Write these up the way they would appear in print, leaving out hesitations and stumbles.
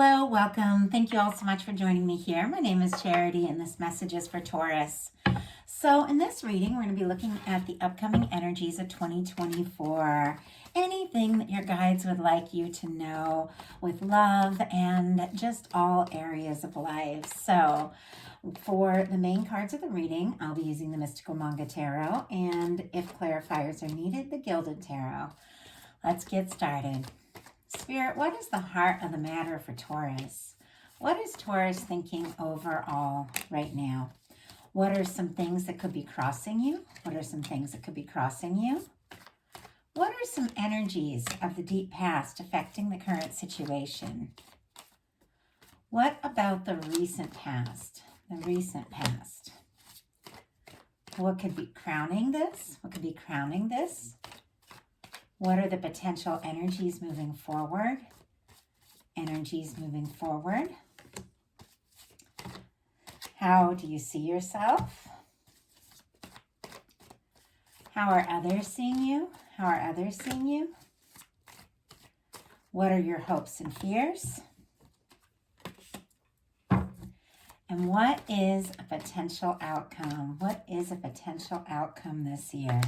Hello, welcome. Thank you all so much for joining me here. My name is Charity, and this message is for Taurus. So, in this reading, we're going to be looking at the upcoming energies of 2024. Anything that your guides would like you to know with love and just all areas of life. So, for the main cards of the reading, I'll be using the Mystical Manga Tarot, and if clarifiers are needed, the Gilded Tarot. Let's get started. Spirit, what is the heart of the matter for Taurus? What is Taurus thinking overall right now? What are some things that could be crossing you? What are some things that could be crossing you? What are some energies of the deep past affecting the current situation? What about the recent past? The recent past. What could be crowning this? What could be crowning this? What are the potential energies moving forward? Energies moving forward. How do you see yourself? How are others seeing you? How are others seeing you? What are your hopes and fears? And what is a potential outcome? What is a potential outcome this year?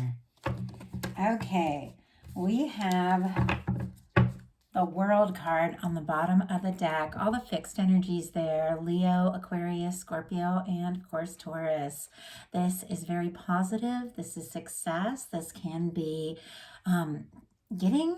Okay. We have the World card on the bottom of the deck, all the fixed energies there, Leo, Aquarius, Scorpio, and of course Taurus. This is very positive. This is success. This can be getting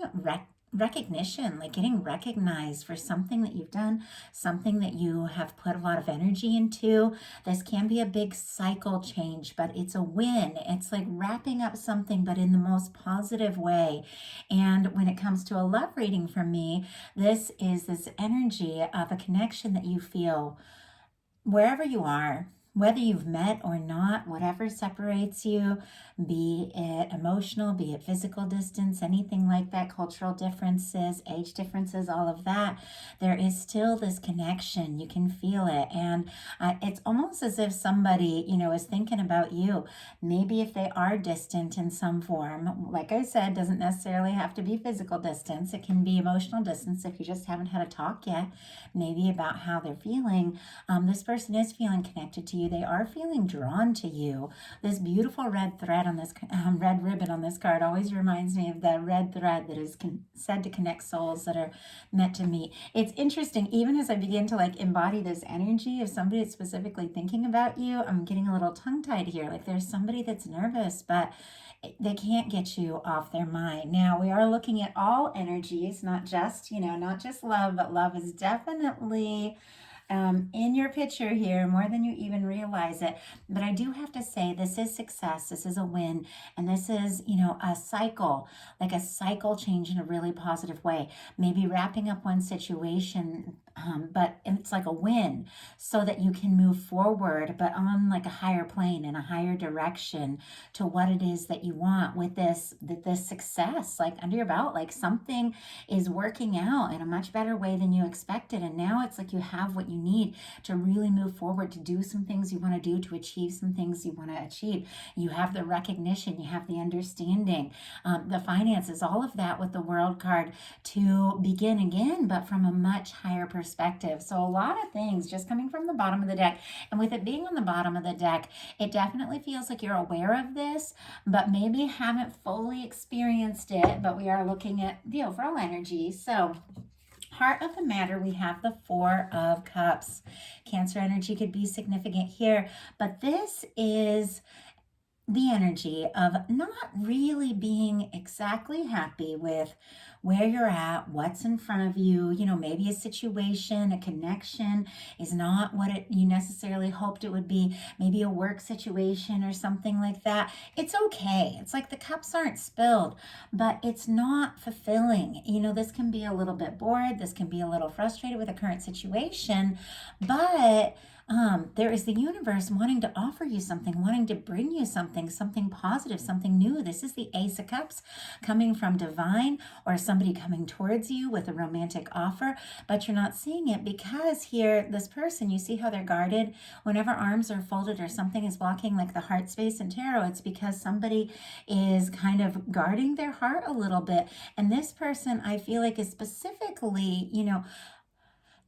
recognition, like getting recognized for something that you've done, something that you have put a lot of energy into. This can be a big cycle change, but it's a win. It's like wrapping up something, but in the most positive way. And when it comes to a love reading for me, this is this energy of a connection that you feel wherever you are, whether you've met or not, whatever separates you, be it emotional, be it physical distance, anything like that, cultural differences, age differences, all of that, there is still this connection. You can feel it. And it's almost as if somebody, is thinking about you. Maybe if they are distant in some form, like I said, doesn't necessarily have to be physical distance. It can be emotional distance if you just haven't had a talk yet, maybe about how they're feeling. This person is feeling connected to you. They are feeling drawn to you. This beautiful red thread on this red ribbon on this card always reminds me of the red thread that is said to connect souls that are meant to meet. It's interesting, even as I begin to embody this energy of somebody that's specifically thinking about you, I'm getting a little tongue-tied here. Like there's somebody that's nervous, but they can't get you off their mind. Now, we are looking at all energies, not just love, but love is definitely in your picture here more than you even realize it. But I do have to say, this is success. This is a win. And this is, a cycle, like a cycle change in a really positive way. Maybe wrapping up one situation, but it's like a win so that you can move forward, but on like a higher plane in a higher direction to what it is that you want with this success, like under your belt, like something is working out in a much better way than you expected. And now it's like you have what you need to really move forward, to do some things you want to do, to achieve some things you want to achieve. You have the recognition, you have the understanding, the finances, all of that with the World card to begin again, but from a much higher perspective. So a lot of things just coming from the bottom of the deck. And with it being on the bottom of the deck, it definitely feels like you're aware of this, but maybe haven't fully experienced it. But we are looking at the overall energy. So heart of the matter, we have the Four of Cups. Cancer energy could be significant here, but this is the energy of not really being exactly happy with where you're at, what's in front of you. Maybe a situation, a connection is not what you necessarily hoped it would be. Maybe a work situation or something like that. It's okay. It's like the cups aren't spilled, but it's not fulfilling. This can be a little bit bored. This can be a little frustrated with the current situation, but there is the universe wanting to offer you something, wanting to bring you something positive, something new. This is the Ace of Cups coming from divine, or somebody coming towards you with a romantic offer, but you're not seeing it because here, this person, you see how they're guarded? Whenever arms are folded or something is blocking like the heart space in tarot, it's because somebody is kind of guarding their heart a little bit. And this person, I feel like, is specifically,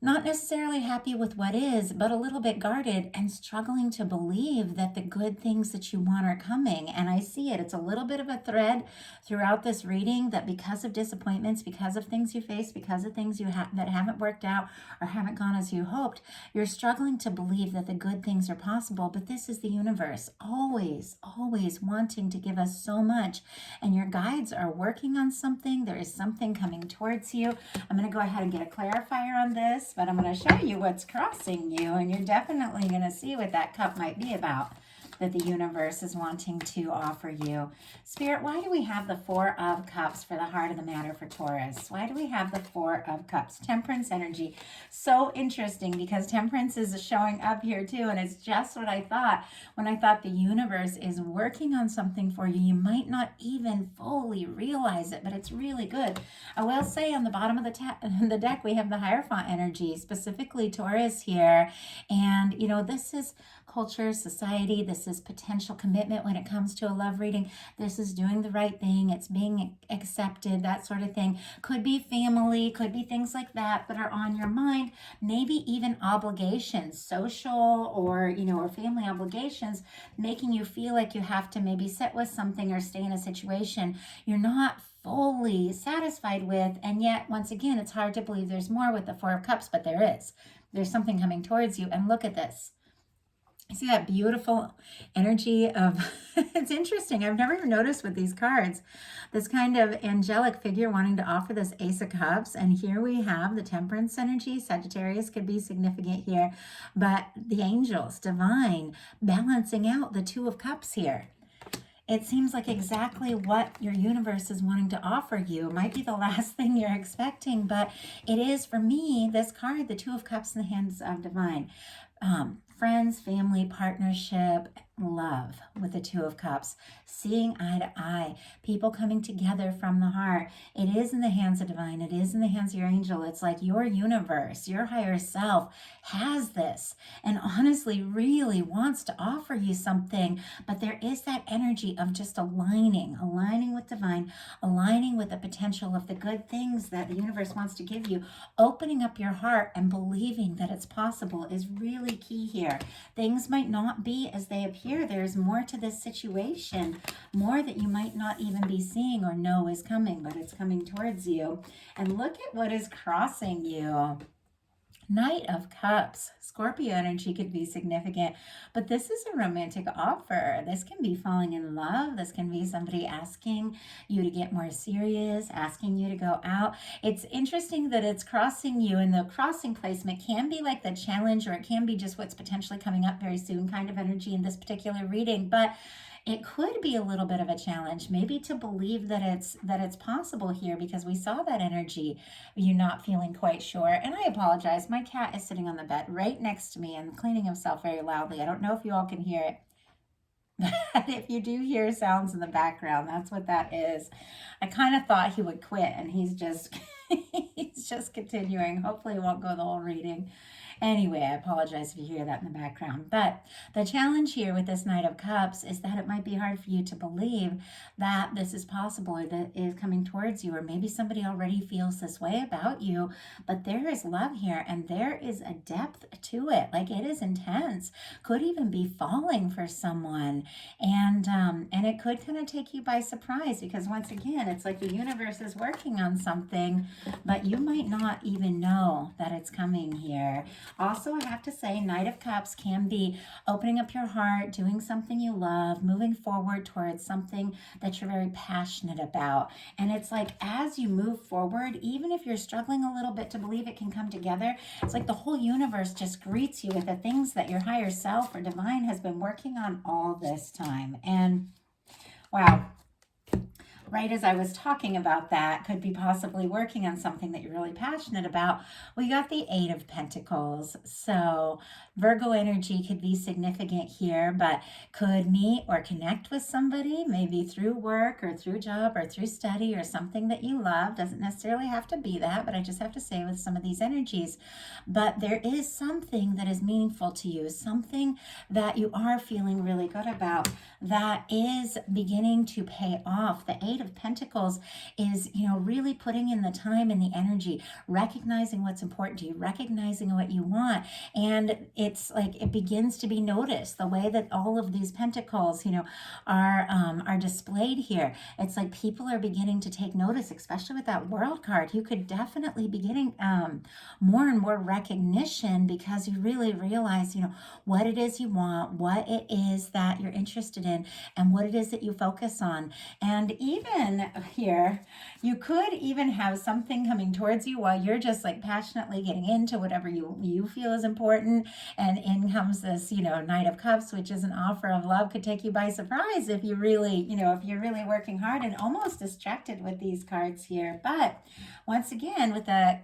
not necessarily happy with what is, but a little bit guarded and struggling to believe that the good things that you want are coming. And I see it. It's a little bit of a thread throughout this reading that because of disappointments, because of things you face, because of things that haven't worked out or haven't gone as you hoped, you're struggling to believe that the good things are possible. But this is the universe always, always wanting to give us so much. And your guides are working on something. There is something coming towards you. I'm going to go ahead and get a clarifier on this, but I'm going to show you what's crossing you, and you're definitely going to see what that cup might be about that the universe is wanting to offer you. Spirit, why do we have the Four of Cups for the heart of the matter for Taurus? Why do we have the Four of Cups? Temperance energy. So interesting because temperance is showing up here too, and it's just what I thought when I thought the universe is working on something for you. You might not even fully realize it, but it's really good. I will say on the bottom of the deck, we have the Hierophant energy, specifically Taurus here. And, you know, this is culture, society. This is potential commitment when it comes to a love reading. This is doing the right thing. It's being accepted, that sort of thing. Could be family, could be things like that are on your mind. Maybe even obligations, social or, you know, or family obligations, making you feel like you have to maybe sit with something or stay in a situation you're not fully satisfied with. And yet, once again, it's hard to believe there's more with the Four of Cups, but there is. There's something coming towards you. And look at this. See that beautiful energy of, it's interesting. I've never even noticed with these cards, this kind of angelic figure wanting to offer this Ace of Cups. And here we have the Temperance energy. Sagittarius could be significant here, but the angels, divine, balancing out the Two of Cups here. It seems like exactly what your universe is wanting to offer you. It might be the last thing you're expecting, but it is, for me, this card, the Two of Cups in the hands of divine. Friends, family, partnership, love with the Two of Cups, seeing eye to eye, people coming together from the heart. It is in the hands of divine. It is in the hands of your angel. It's like your universe, your higher self has this and honestly really wants to offer you something. But there is that energy of just aligning with divine, aligning with the potential of the good things that the universe wants to give you. Opening up your heart and believing that it's possible is really key here. Things might not be as they appear. There's more to this situation, more that you might not even be seeing or know is coming, but it's coming towards you. And look at what is crossing you. Knight of Cups. Scorpio energy could be significant, but this is a romantic offer. This can be falling in love. This can be somebody asking you to get more serious, asking you to go out. It's interesting that it's crossing you, and the crossing placement can be like the challenge, or it can be just what's potentially coming up very soon kind of energy in this particular reading. But it could be a little bit of a challenge, maybe to believe that it's possible here, because we saw that energy, you not feeling quite sure. And I apologize, my cat is sitting on the bed right next to me and cleaning himself very loudly. I don't know if you all can hear it. But if you do hear sounds in the background, that's what that is. I kind of thought he would quit, and he's just he's just continuing. Hopefully it won't go the whole reading. Anyway, I apologize if you hear that in the background. But the challenge here with this Knight of Cups is that it might be hard for you to believe that this is possible, or that is coming towards you, or maybe somebody already feels this way about you. But there is love here, and there is a depth to it. Like, it is intense. Could even be falling for someone. And it could kind of take you by surprise, because once again, it's like the universe is working on something, but you might not even know that it's coming here. Also, I have to say, Knight of Cups can be opening up your heart, doing something you love, moving forward towards something that you're very passionate about. And it's like, as you move forward, even if you're struggling a little bit to believe it can come together, it's like the whole universe just greets you with the things that your higher self or divine has been working on all this time. And wow. Right as I was talking about that, could be possibly working on something that you're really passionate about, we got the Eight of Pentacles. So Virgo energy could be significant here, but could meet or connect with somebody, maybe through work or through job or through study or something that you love. Doesn't necessarily have to be that, but I just have to say with some of these energies. But there is something that is meaningful to you, something that you are feeling really good about, that is beginning to pay off. The Eight Eight of Pentacles is, really putting in the time and the energy, recognizing what's important to you, recognizing what you want. And it's like it begins to be noticed the way that all of these pentacles, are displayed here. It's like people are beginning to take notice, especially with that World card. You could definitely be getting more and more recognition because you really realize, what it is you want, what it is that you're interested in, and what it is that you focus on. And even here, you could even have something coming towards you while you're just like passionately getting into whatever you feel is important. And in comes this, Knight of Cups, which is an offer of love, could take you by surprise if you really, if you're really working hard and almost distracted with these cards here. But once again, with the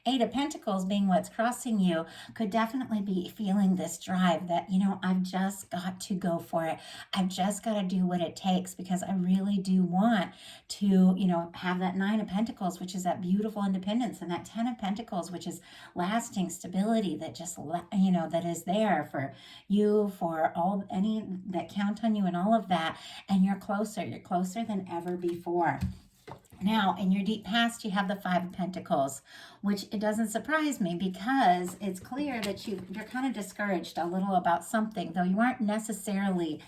Eight of Pentacles being what's crossing you, could definitely be feeling this drive that, I've just got to go for it. I've just got to do what it takes because I really do want to, have that Nine of Pentacles, which is that beautiful independence, and that Ten of Pentacles, which is lasting stability that just, that is there for you, for all any that count on you and all of that. And you're closer than ever before. Now, in your deep past, you have the Five of Pentacles, which it doesn't surprise me because it's clear that you're kind of discouraged a little about something, though you aren't necessarily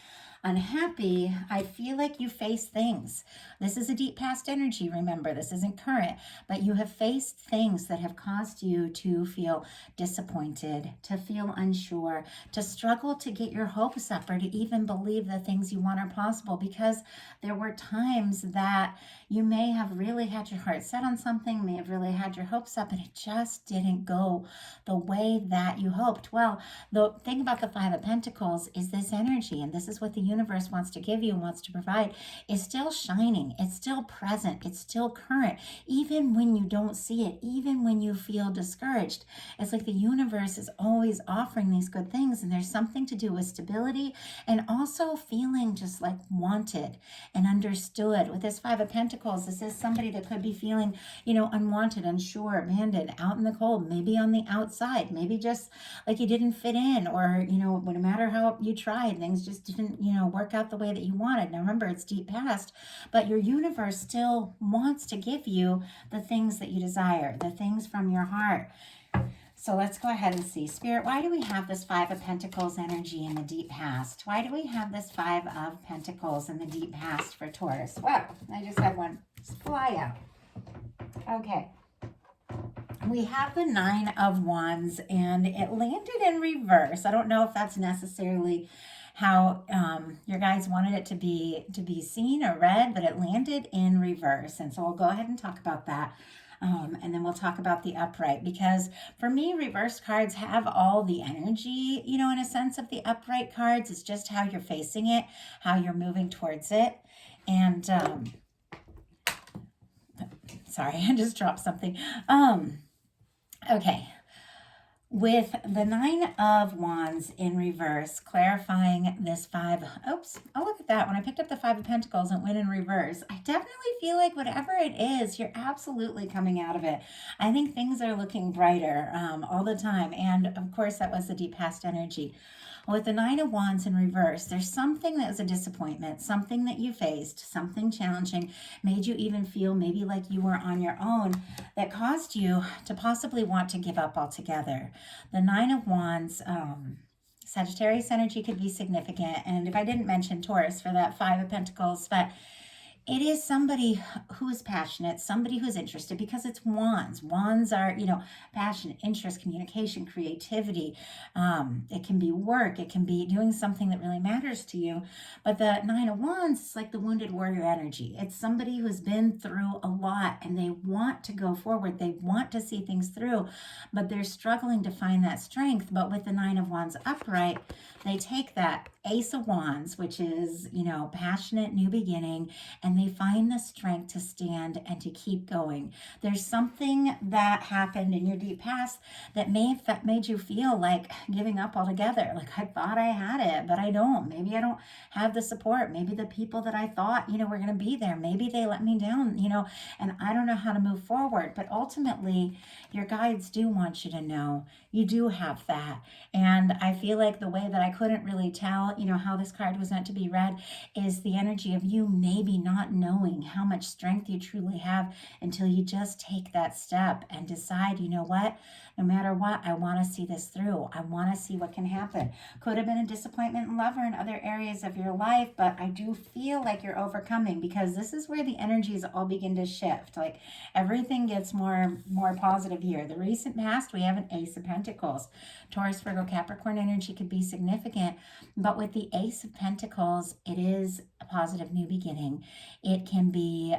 unhappy. I feel like you face things. This is a deep past energy, remember, this isn't current, but you have faced things that have caused you to feel disappointed, to feel unsure, to struggle to get your hopes up or to even believe the things you want are possible, because there were times that you may have really had your heart set on something, may have really had your hopes up, and it just didn't go the way that you hoped. Well, the thing about the Five of Pentacles is this energy, and this is what the universe wants to give you and wants to provide, is still shining. It's still present. It's still current. Even when you don't see it, even when you feel discouraged, it's like the universe is always offering these good things. And there's something to do with stability and also feeling just like wanted and understood. With this Five of Pentacles, this is somebody that could be feeling, unwanted, unsure, abandoned, out in the cold, maybe on the outside, maybe just like you didn't fit in, or, no matter how you tried, things just didn't, work out the way that you wanted. Now remember, it's deep past, but your universe still wants to give you the things that you desire, the things from your heart. So let's go ahead and see. Spirit, why do we have this Five of Pentacles energy in the deep past? Why do we have this Five of Pentacles in the deep past for Taurus? Well, I just had one fly out. Okay. We have the Nine of Wands, and it landed in reverse. I don't know if that's necessarily how your guys wanted it to be seen or read, but it landed in reverse. And so we'll go ahead and talk about that. And then we'll talk about the upright, because for me, reverse cards have all the energy, in a sense of the upright cards. It's just how you're facing it, how you're moving towards it. And sorry, I just dropped something. Okay. With the Nine of Wands in reverse, clarifying this oops, oh, look at that. When I picked up the Five of Pentacles and went in reverse, I definitely feel like whatever it is, you're absolutely coming out of it. I think things are looking brighter all the time. And of course, that was the deep past energy. With the Nine of Wands in reverse, there's something that was a disappointment, something that you faced, something challenging, made you even feel maybe like you were on your own, that caused you to possibly want to give up altogether. The Nine of Wands, Sagittarius energy could be significant. And if I didn't mention Taurus for that Five of Pentacles, but it is somebody who is passionate, somebody who's interested, because it's wands. Wands are, passion, interest, communication, creativity. It can be work. It can be doing something that really matters to you. But the Nine of Wands is like the wounded warrior energy. It's somebody who's been through a lot and they want to go forward. They want to see things through, but they're struggling to find that strength. But with the Nine of Wands upright, they take that Ace of Wands, which is, passionate, new beginning, and they find the strength to stand and to keep going. There's something that happened in your deep past that made you feel like giving up altogether. Like, I thought I had it, but I don't. Maybe I don't have the support. Maybe the people that I thought, were going to be there, maybe they let me down, and I don't know how to move forward. But ultimately, your guides do want you to know you do have that. And I feel like the way that I couldn't really tell how this card was meant to be read is the energy of you maybe not knowing how much strength you truly have until you just take that step and decide, you know what, no matter what, I want to see this through. I want to see what can happen. Could have been a disappointment in love or in other areas of your life, but I do feel like you're overcoming, because this is where the energies all begin to shift. Like everything gets more positive here. The recent past, we have an Ace of Pentacles. Taurus, Virgo, Capricorn energy could be significant, but with the Ace of Pentacles, it is a positive new beginning. It can be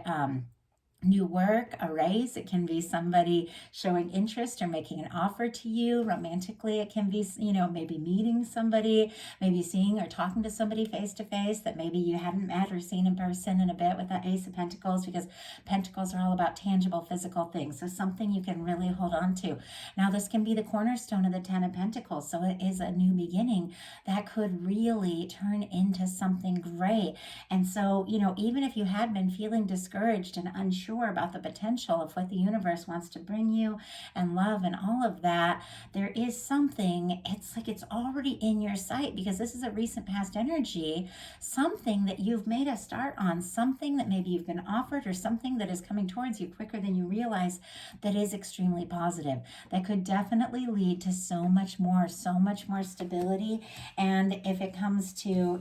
new work, a raise. It can be somebody showing interest or making an offer to you romantically. It can be, maybe meeting somebody, maybe seeing or talking to somebody face to face that maybe you hadn't met or seen in person in a bit with that Ace of Pentacles, because Pentacles are all about tangible physical things. So something you can really hold on to. Now this can be the cornerstone of the Ten of Pentacles. So it is a new beginning that could really turn into something great. And so, even if you had been feeling discouraged and unsure about the potential of what the universe wants to bring you and love and all of that, there is something, it's like it's already in your sight, because this is a recent past energy, something that you've made a start on, something that maybe you've been offered or something that is coming towards you quicker than you realize, that is extremely positive, that could definitely lead to so much more stability. And if it comes to,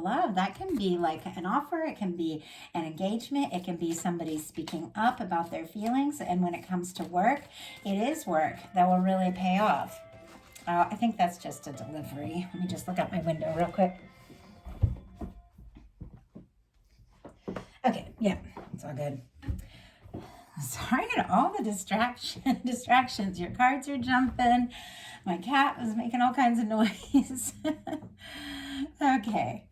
love, that can be like an offer, it can be an engagement, it can be somebody speaking up about their feelings. And when it comes to work, it is work that will really pay off. I think that's just a delivery. Let me just look out my window real quick. Okay, yeah, it's all good. Sorry to all the distractions. Your cards are jumping. My cat was making all kinds of noise. Okay.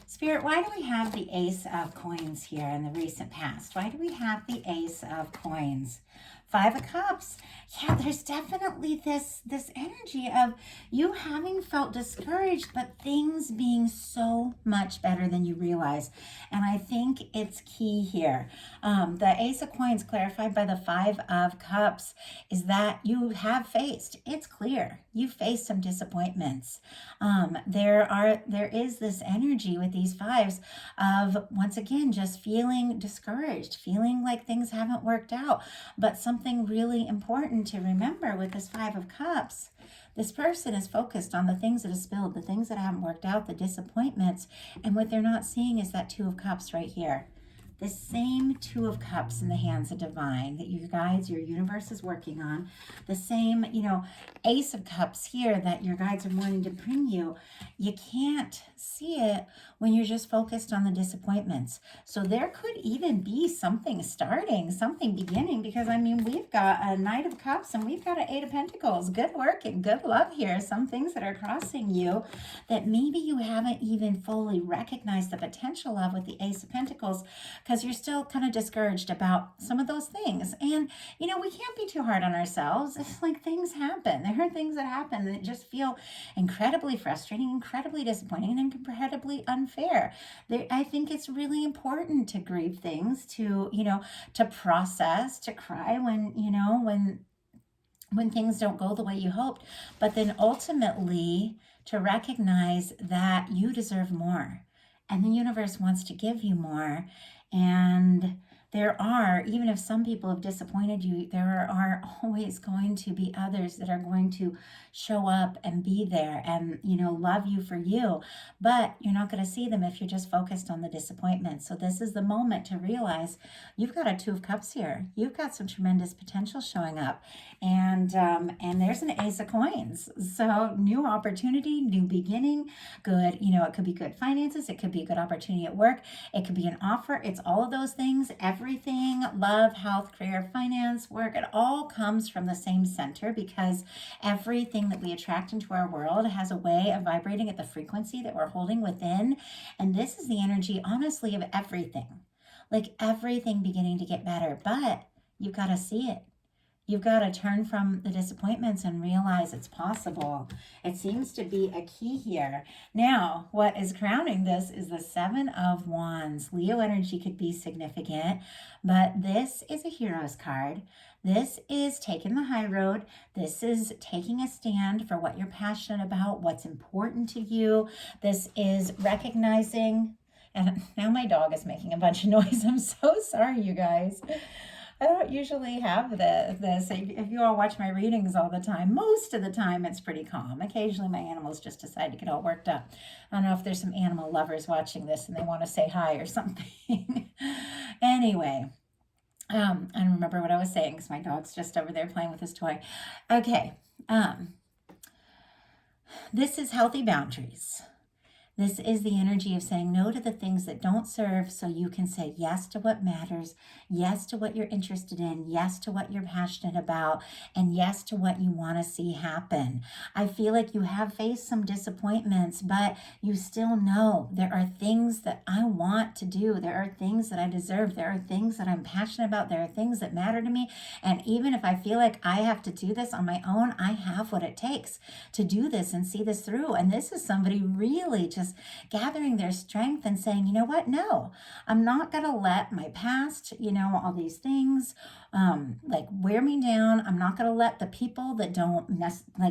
Spirit, why do we have the Ace of Coins here in the recent past? Why do we have the Ace of Coins? Five of Cups. Yeah, there's definitely this energy of you having felt discouraged, but things being so much better than you realize. And I think it's key here. The Ace of Coins clarified by the Five of Cups is that you have faced, it's clear, you faced some disappointments. There is this energy with these fives of, once again, just feeling discouraged, feeling like things haven't worked out. But something really important to remember with this Five of Cups, this person is focused on the things that have spilled, the things that haven't worked out, the disappointments. And what they're not seeing is that Two of Cups right here. The same Two of Cups in the hands of divine that you guides, your universe is working on. The same, Ace of Cups here that your guides are wanting to bring you. You can't see it when you're just focused on the disappointments. So there could even be something starting, something beginning, because we've got a Knight of Cups and we've got an Eight of Pentacles. Good work and good love here. Some things that are crossing you that maybe you haven't even fully recognized the potential of with the Ace of Pentacles, because you're still kind of discouraged about some of those things. And, we can't be too hard on ourselves. It's like things happen. There are things that happen that just feel incredibly frustrating, incredibly disappointing, and incredibly unfair. I think it's really important to grieve things, to process, to cry when things don't go the way you hoped, but then ultimately to recognize that you deserve more and the universe wants to give you more. And there are, even if some people have disappointed you, there are always going to be others that are going to show up and be there and, love you for you. But you're not going to see them if you're just focused on the disappointment. So this is the moment to realize you've got a Two of Cups here. You've got some tremendous potential showing up. And there's an Ace of Coins. So new opportunity, new beginning, good, it could be good finances. It could be a good opportunity at work. It could be an offer. It's all of those things. Everything, love, health, career, finance, work, it all comes from the same center, because everything that we attract into our world has a way of vibrating at the frequency that we're holding within. And this is the energy, honestly, of everything. Like everything beginning to get better, but you've got to see it. You've got to turn from the disappointments and realize it's possible. It seems to be a key here. Now, what is crowning this is the Seven of Wands. Leo energy could be significant, but this is a hero's card. This is taking the high road. This is taking a stand for what you're passionate about, what's important to you. This is recognizing, and now my dog is making a bunch of noise. I'm so sorry, you guys. I don't usually have this. If you all watch my readings all the time, most of the time it's pretty calm. Occasionally my animals just decide to get all worked up. I don't know if there's some animal lovers watching this and they want to say hi or something. Anyway, I don't remember what I was saying because my dog's just over there playing with his toy. Okay, this is healthy boundaries. This is the energy of saying no to the things that don't serve so you can say yes to what matters, yes to what you're interested in, yes to what you're passionate about, and yes to what you want to see happen. I feel like you have faced some disappointments, but you still know there are things that I want to do. There are things that I deserve. There are things that I'm passionate about. There are things that matter to me. And even if I feel like I have to do this on my own, I have what it takes to do this and see this through. And this is somebody really just gathering their strength and saying, you know what? No, I'm not going to let my past, all these things like wear me down. I'm not going to let the people that don't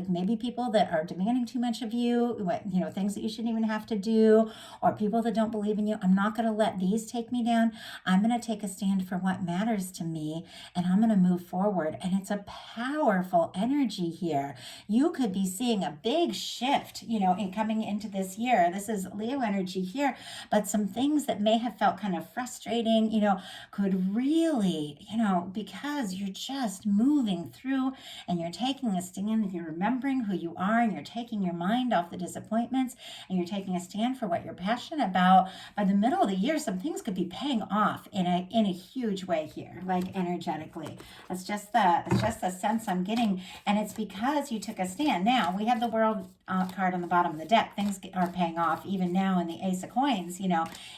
maybe people that are demanding too much of you, things that you shouldn't even have to do, or people that don't believe in you. I'm not going to let these take me down. I'm going to take a stand for what matters to me, and I'm going to move forward. And it's a powerful energy here. You could be seeing a big shift, in coming into this year. This is Leo energy here, but some things that may have felt kind of frustrating, could really, because you're just moving through and you're taking a stand and you're remembering who you are and you're taking your mind off the disappointments and you're taking a stand for what you're passionate about. By the middle of the year, some things could be paying off in a huge way here, like energetically. It's just the sense I'm getting, and it's because you took a stand. Now we have the World card on the bottom of the deck. Things are paying off even now in the Ace of Coins,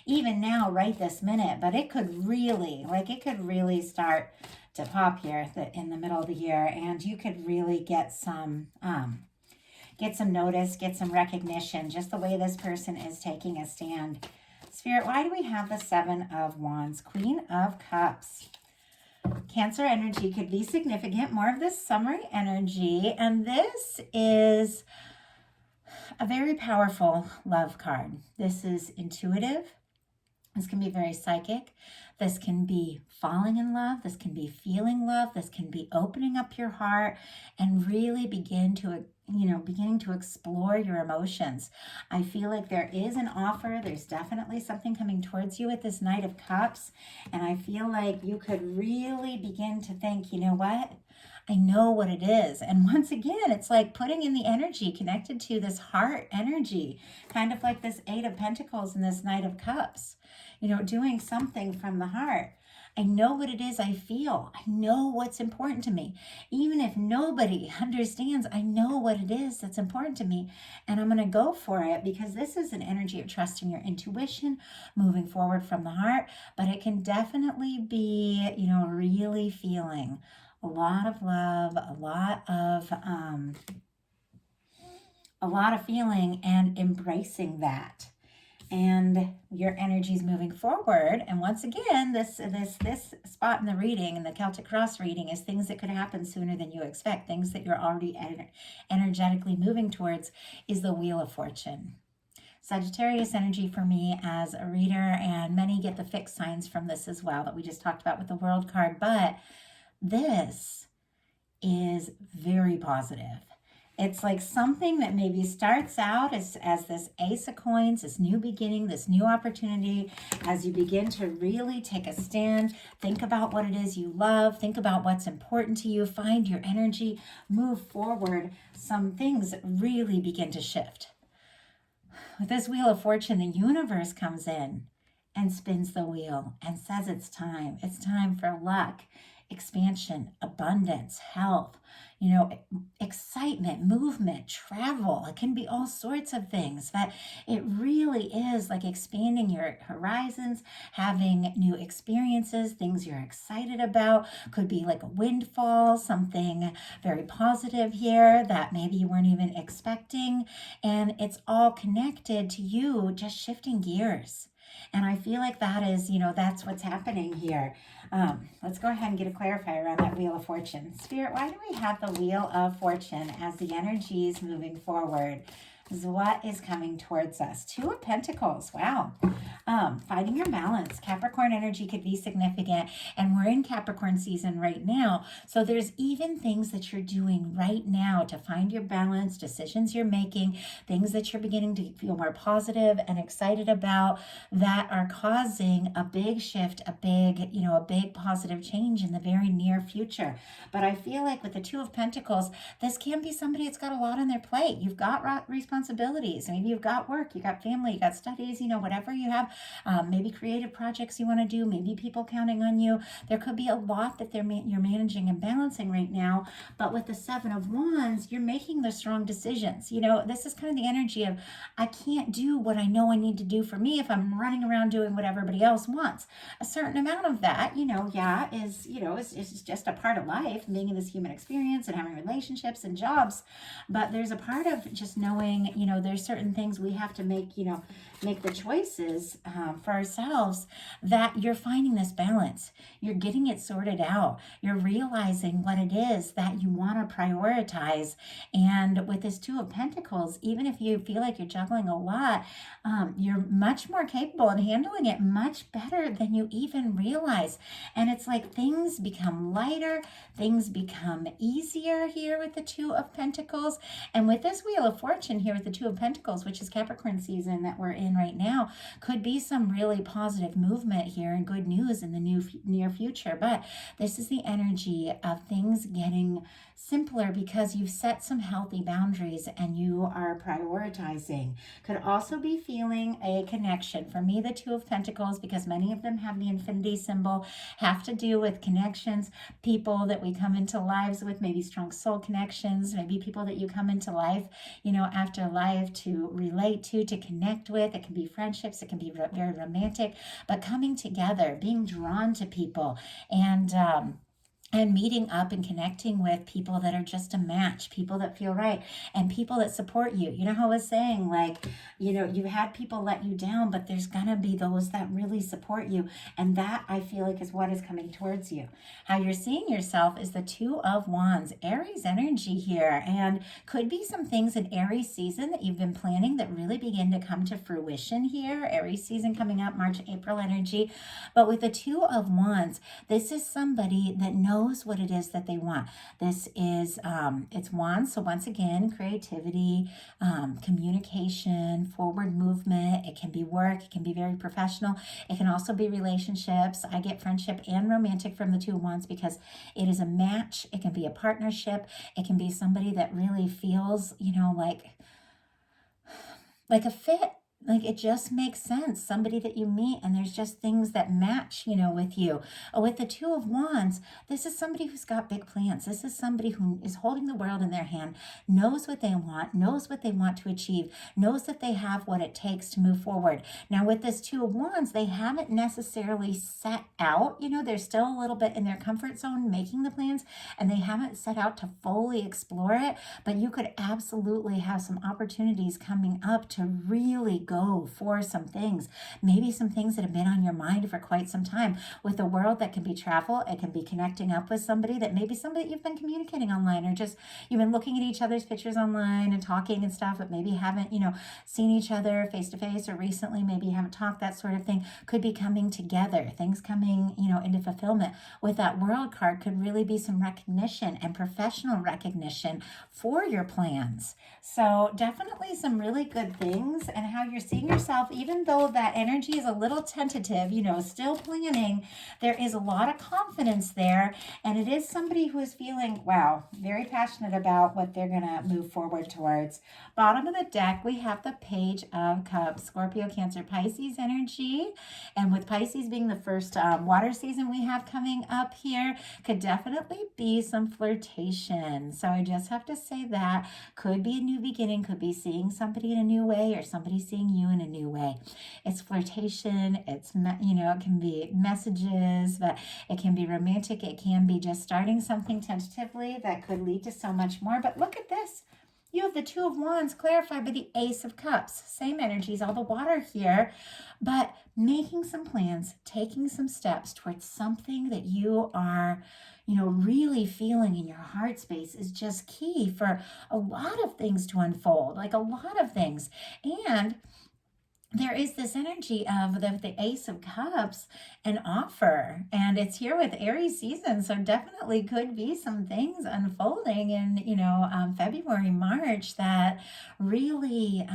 even now right this minute, but it could really start to pop here in the middle of the year, and you could really get some notice, get some recognition, just the way this person is taking a stand. Spirit, why do we have the Seven of Wands? Queen of Cups. Cancer energy could be significant, more of this summery energy, and this is a very powerful love card. This is intuitive. This can be very psychic. This can be falling in love. This can be feeling love. This can be opening up your heart and really beginning to explore your emotions. I feel like there is an offer. There's definitely something coming towards you with this Knight of Cups. And I feel like you could really begin to think, you know what? I know what it is. And once again, it's like putting in the energy connected to this heart energy, kind of like this Eight of Pentacles and this Knight of Cups, doing something from the heart. I know what it is I feel. I know what's important to me. Even if nobody understands, I know what it is that's important to me. And I'm going to go for it because this is an energy of trusting your intuition, moving forward from the heart. But it can definitely be, really feeling a lot of love, a lot of feeling and embracing that. And your energy is moving forward. And once again, this spot in the reading, in the Celtic Cross reading, is things that could happen sooner than you expect. Things that you're already energetically moving towards is the Wheel of Fortune. Sagittarius energy for me as a reader, and many get the fixed signs from this as well that we just talked about with the World card. But this is very positive. It's like something that maybe starts out as this Ace of Coins, this new beginning, this new opportunity, as you begin to really take a stand, think about what it is you love, think about what's important to you, find your energy, move forward. Some things really begin to shift. With this Wheel of Fortune, the universe comes in and spins the wheel and says it's time. It's time for luck, expansion, abundance, health, excitement, movement, travel. It can be all sorts of things, but it really is like expanding your horizons, having new experiences, things you're excited about. Could be like a windfall, something very positive here that maybe you weren't even expecting. And it's all connected to you just shifting gears. And I feel like that is, that's what's happening here. Let's go ahead and get a clarifier on that Wheel of Fortune. Spirit, why do we have the Wheel of Fortune as the energies moving forward? Is what is coming towards us. Two of Pentacles. Wow. Finding your balance. Capricorn energy could be significant. And we're in Capricorn season right now. So there's even things that you're doing right now to find your balance, decisions you're making, things that you're beginning to feel more positive and excited about that are causing a big shift, a big positive change in the very near future. But I feel like with the Two of Pentacles, this can be somebody that's got a lot on their plate. You've got responsibilities. Maybe you've got work, you got family, you got studies, whatever you have, maybe creative projects you want to do, maybe people counting on you. There could be a lot that you're managing and balancing right now. But with the Seven of Wands, you're making the strong decisions. This is kind of the energy of, I can't do what I know I need to do for me if I'm running around doing what everybody else wants. A certain amount of that, is just a part of life, being in this human experience and having relationships and jobs. But there's a part of just knowing, there's certain things we have to make the choices for ourselves, that you're finding this balance. You're getting it sorted out. You're realizing what it is that you want to prioritize. And with this Two of Pentacles, even if you feel like you're juggling a lot, you're much more capable of handling it much better than you even realize. And it's like things become lighter, things become easier here with the Two of Pentacles. And with this Wheel of Fortune here with the Two of Pentacles, which is Capricorn season that we're in right now, could be some really positive movement here and good news in the near future. But this is the energy of things getting simpler because you've set some healthy boundaries and you are prioritizing. Could also be feeling a connection. For me, the Two of Pentacles, because many of them have the infinity symbol, have to do with connections, people that we come into lives with, maybe strong soul connections, maybe people that you come into life, after life to relate to connect with. It can be friendships, it can be very romantic, but coming together, being drawn to people, and meeting up and connecting with people that are just a match, people that feel right, and people that support you. You know how I was saying, you've had people let you down, but there's gonna be those that really support you. And that, I feel like, is what is coming towards you. How you're seeing yourself is the Two of Wands, Aries energy here. And could be some things in Aries season that you've been planning that really begin to come to fruition here. Aries season coming up, March, April energy. But with the Two of Wands, this is somebody that knows what it is that they want. This is, it's Wands. So once again, creativity, communication, forward movement. It can be work. It can be very professional. It can also be relationships. I get friendship and romantic from the Two of Wands because it is a match. It can be a partnership. It can be somebody that really feels, like a fit. Like it just makes sense. Somebody that you meet and there's just things that match, with you. With the Two of Wands, this is somebody who's got big plans. This is somebody who is holding the world in their hand, knows what they want, knows what they want to achieve, knows that they have what it takes to move forward. Now with this Two of Wands, they haven't necessarily set out, they're still a little bit in their comfort zone making the plans, and they haven't set out to fully explore it, but you could absolutely have some opportunities coming up to really go for some things, maybe some things that have been on your mind for quite some time. With the world, that can be travel, it can be connecting up with somebody that maybe somebody you've been communicating online, or just you've been looking at each other's pictures online and talking and stuff, but maybe haven't, seen each other face to face, or recently maybe you haven't talked. That sort of thing could be coming together, things coming, into fulfillment. With that World card could really be some recognition and professional recognition for your plans. So definitely some really good things, and how you're seeing yourself, even though that energy is a little tentative, still planning, there is a lot of confidence there. And it is somebody who is feeling, wow, very passionate about what they're going to move forward towards. Bottom of the deck, we have the Page of Cups, Scorpio, Cancer, Pisces energy. And with Pisces being the first water season we have coming up here, could definitely be some flirtation. So I just have to say that could be a new beginning, could be seeing somebody in a new way or somebody seeing you in a new way. It's flirtation. It's, it can be messages, but it can be romantic. It can be just starting something tentatively that could lead to so much more. But look at this. You have the Two of Wands clarified by the Ace of Cups. Same energies, all the water here, but making some plans, taking some steps towards something that you are, really feeling in your heart space is just key for a lot of things to unfold, like a lot of things. And there is this energy of the Ace of Cups, an offer, and it's here with Aries season, so definitely could be some things unfolding in February, March that really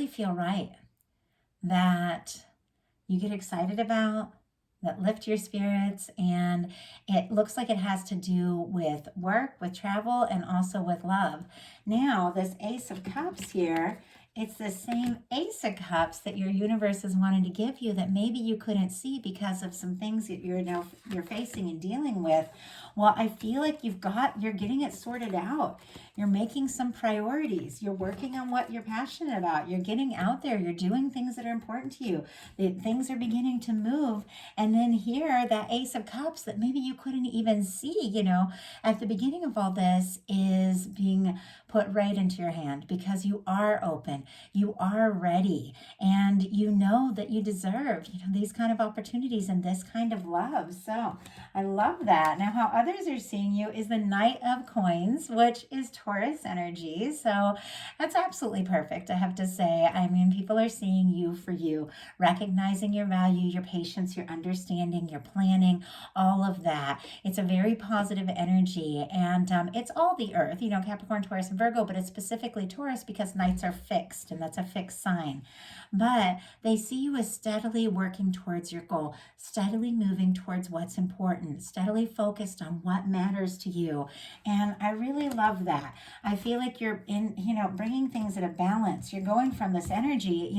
feel right, that you get excited about, that lift your spirits, and it looks like it has to do with work, with travel, and also with love. Now, this Ace of Cups here, it's the same Ace of Cups that your universe is wanting to give you that maybe you couldn't see because of some things that you're facing and dealing with. Well, I feel like you're getting it sorted out. You're making some priorities. You're working on what you're passionate about. You're getting out there. You're doing things that are important to you. Things are beginning to move. And then here, that Ace of Cups that maybe you couldn't even see, at the beginning of all this is being put right into your hand because you are open. You are ready. And you know that you deserve, these kind of opportunities and this kind of love. So I love that. Now, how others are seeing you is the Knight of Coins, which is Taurus energy. So that's absolutely perfect, I have to say. I mean, people are seeing you for you, recognizing your value, your patience, your understanding, your planning, all of that. It's a very positive energy, and it's all the earth, Capricorn, Taurus, and Virgo, but it's specifically Taurus because Knights are fixed, and that's a fixed sign. But they see you as steadily working towards your goal, steadily moving towards what's important, steadily focused on what matters to you. And I really love that. I feel like you're bringing things at a balance. You're going from this energy,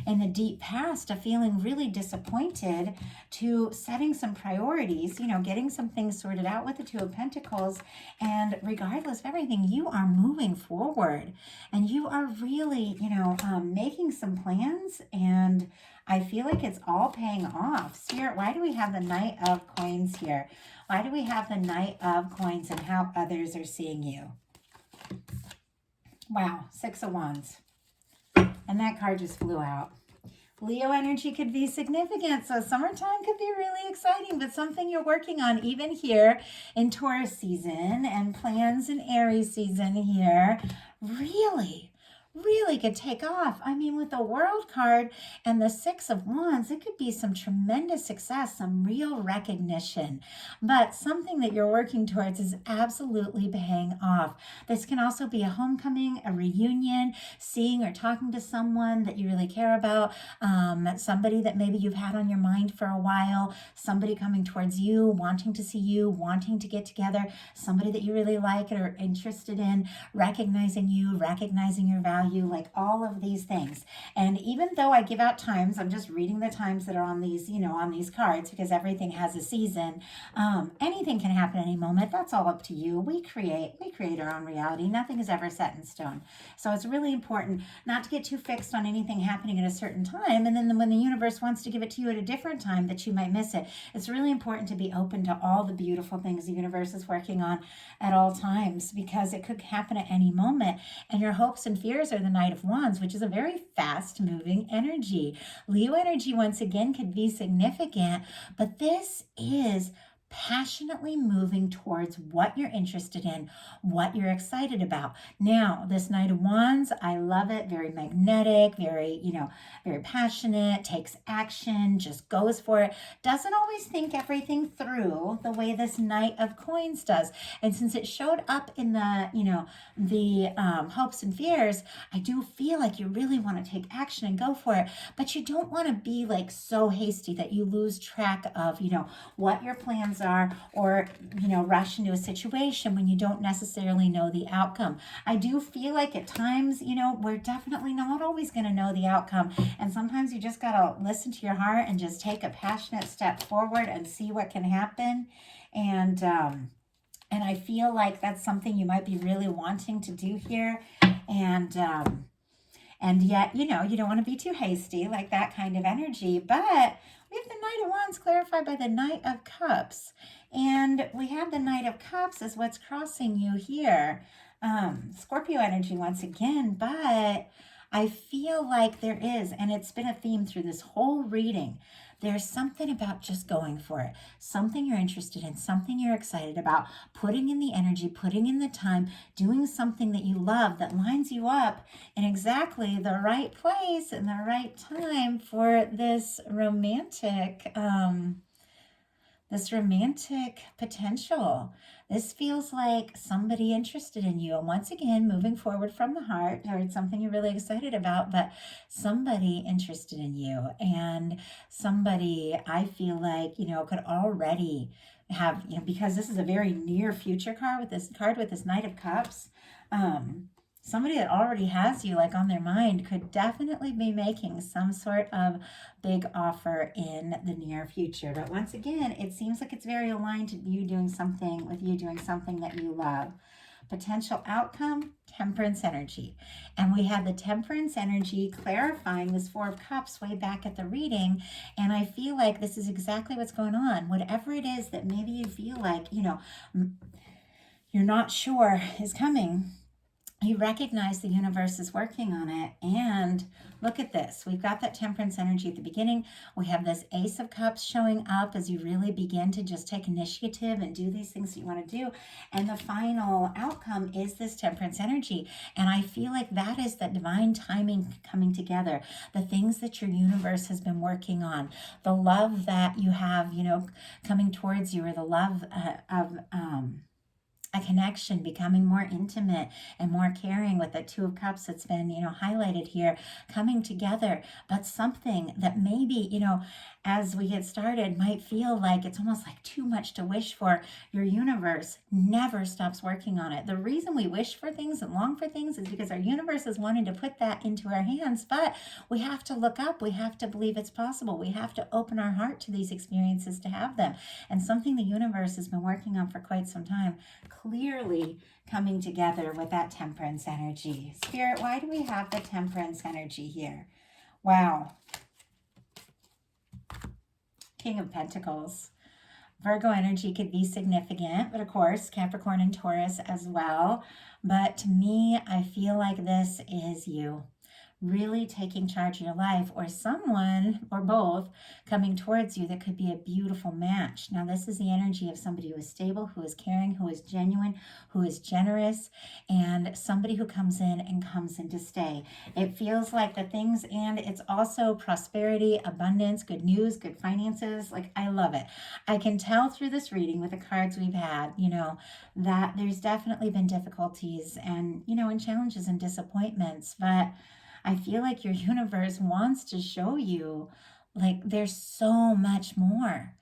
in the deep past of feeling really disappointed to setting some priorities, getting some things sorted out with the Two of Pentacles. And regardless of everything, you are moving forward and you are really, making some plans, and I feel like it's all paying off. Spirit, why do we have the Knight of Coins here? Why do we have the Knight of Coins and how others are seeing you? Wow, Six of Wands. And that card just flew out. Leo energy could be significant, so summertime could be really exciting, but something you're working on even here in Taurus season and plans in Aries season here really could take off. I mean, with the World card and the Six of Wands, it could be some tremendous success, some real recognition, but something that you're working towards is absolutely paying off. This can also be a homecoming, a reunion, seeing or talking to someone that you really care about, somebody that maybe you've had on your mind for a while, somebody coming towards you, wanting to see you, wanting to get together, somebody that you really like or are interested in, recognizing you, recognizing your value, like all of these things. And even though I give out times, I'm just reading the times that are on these, on these cards because everything has a season. Anything can happen any moment. That's all up to you. We create our own reality. Nothing is ever set in stone. So it's really important not to get too fixed on anything happening at a certain time. And then when the universe wants to give it to you at a different time that you might miss it, it's really important to be open to all the beautiful things the universe is working on at all times, because it could happen at any moment. And your hopes and fears are the Knight of Wands, which is a very fast moving energy. Leo energy, once again, could be significant, but this is passionately moving towards what you're interested in, what you're excited about. Now, this Knight of Wands, I love it. Very magnetic, very, very passionate, takes action, just goes for it. Doesn't always think everything through the way this Knight of Coins does. And since it showed up in the hopes and fears, I do feel like you really want to take action and go for it, but you don't want to be like so hasty that you lose track of, what your plans are, or, rush into a situation when you don't necessarily know the outcome. I do feel like at times, we're definitely not always going to know the outcome. And sometimes you just got to listen to your heart and just take a passionate step forward and see what can happen. And I feel like that's something you might be really wanting to do here. And yet, you don't want to be too hasty, like that kind of energy. But we have the Knight of Wands clarified by the Knight of Cups. And we have the Knight of Cups as what's crossing you here. Scorpio energy once again, but I feel like there is, and it's been a theme through this whole reading, there's something about just going for it, something you're interested in, something you're excited about, putting in the energy, putting in the time, doing something that you love that lines you up in exactly the right place and the right time for this romantic potential. This feels like somebody interested in you. And once again, moving forward from the heart towards something you're really excited about, but somebody interested in you. And somebody, I feel like, could already have, because this is a very near future card with this Knight of Cups. Somebody that already has you like on their mind could definitely be making some sort of big offer in the near future. But once again, it seems like it's very aligned to you doing something that you love. Potential outcome, Temperance energy. And we had the Temperance energy clarifying this Four of Cups way back at the reading. And I feel like this is exactly what's going on. Whatever it is that maybe you feel like, you're not sure is coming, you recognize the universe is working on it. And look at this. We've got that Temperance energy at the beginning. We have this Ace of Cups showing up as you really begin to just take initiative and do these things that you want to do. And the final outcome is this Temperance energy. And I feel like that is that divine timing coming together. The things that your universe has been working on. The love that you have, coming towards you, or the love of a connection becoming more intimate and more caring with the Two of Cups that's been, highlighted here, coming together. But something that maybe, as we get started, might feel like it's almost like too much to wish for. Your universe never stops working on it. The reason we wish for things and long for things is because our universe is wanting to put that into our hands, but we have to look up. We have to believe it's possible. We have to open our heart to these experiences to have them. And something the universe has been working on for quite some time, clearly coming together with that Temperance energy. Spirit, why do we have the Temperance energy here? Wow. King of Pentacles. Virgo energy could be significant, but of course, Capricorn and Taurus as well. But to me, I feel like this is you really taking charge of your life, or someone or both coming towards you that could be a beautiful match. Now, this is the energy of somebody who is stable, who is caring, who is genuine, who is generous, and somebody who comes in to stay. It feels like the things, and it's also prosperity, abundance, good news, good finances. Like, I love it. I can tell through this reading with the cards we've had, that there's definitely been difficulties and, and challenges and disappointments, but I feel like your universe wants to show you, like, there's so much more.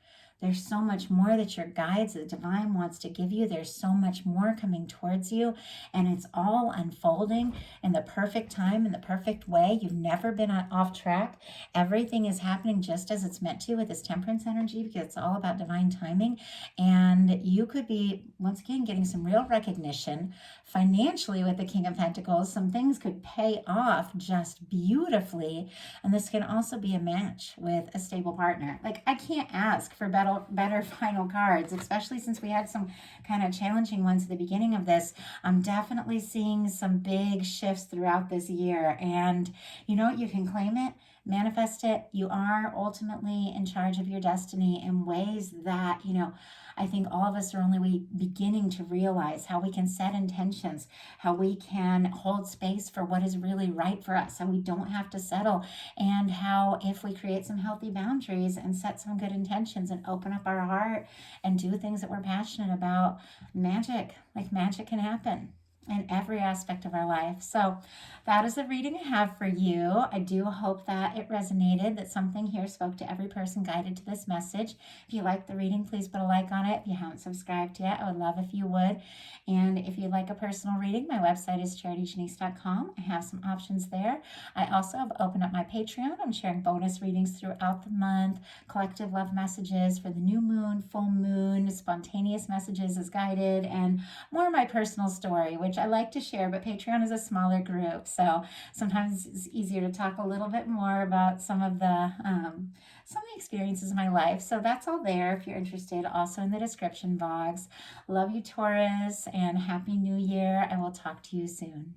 There's so much more that your guides, the divine, wants to give you. There's so much more coming towards you, and it's all unfolding in the perfect time, in the perfect way. You've never been off track. Everything is happening just as it's meant to with this Temperance energy, because it's all about divine timing. And you could be, once again, getting some real recognition financially with the King of Pentacles. Some things could pay off just beautifully, and this can also be a match with a stable partner. Like, I can't ask for better final cards, especially since we had some kind of challenging ones at the beginning of this. I'm definitely seeing some big shifts throughout this year, and you can claim it. manifest it. You are ultimately in charge of your destiny in ways that, I think all of us are only beginning to realize how we can set intentions, how we can hold space for what is really right for us, how we don't have to settle, and how if we create some healthy boundaries and set some good intentions and open up our heart and do things that we're passionate about, magic can happen in every aspect of our life. So that is the reading I have for you. I do hope that it resonated, that something here spoke to every person guided to this message. If you like the reading, please put a like on it. If you haven't subscribed yet, I would love if you would. And if you'd like a personal reading, my website is charityjanice.com. I have some options there. I also have opened up my Patreon. I'm sharing bonus readings throughout the month, collective love messages for the new moon, full moon, spontaneous messages as guided, and more of my personal story, which I like to share, but Patreon is a smaller group, so sometimes it's easier to talk a little bit more about some of the experiences in my life. So that's all there if you're interested, also in the description box. Love you, Taurus, and Happy New Year. I will talk to you soon.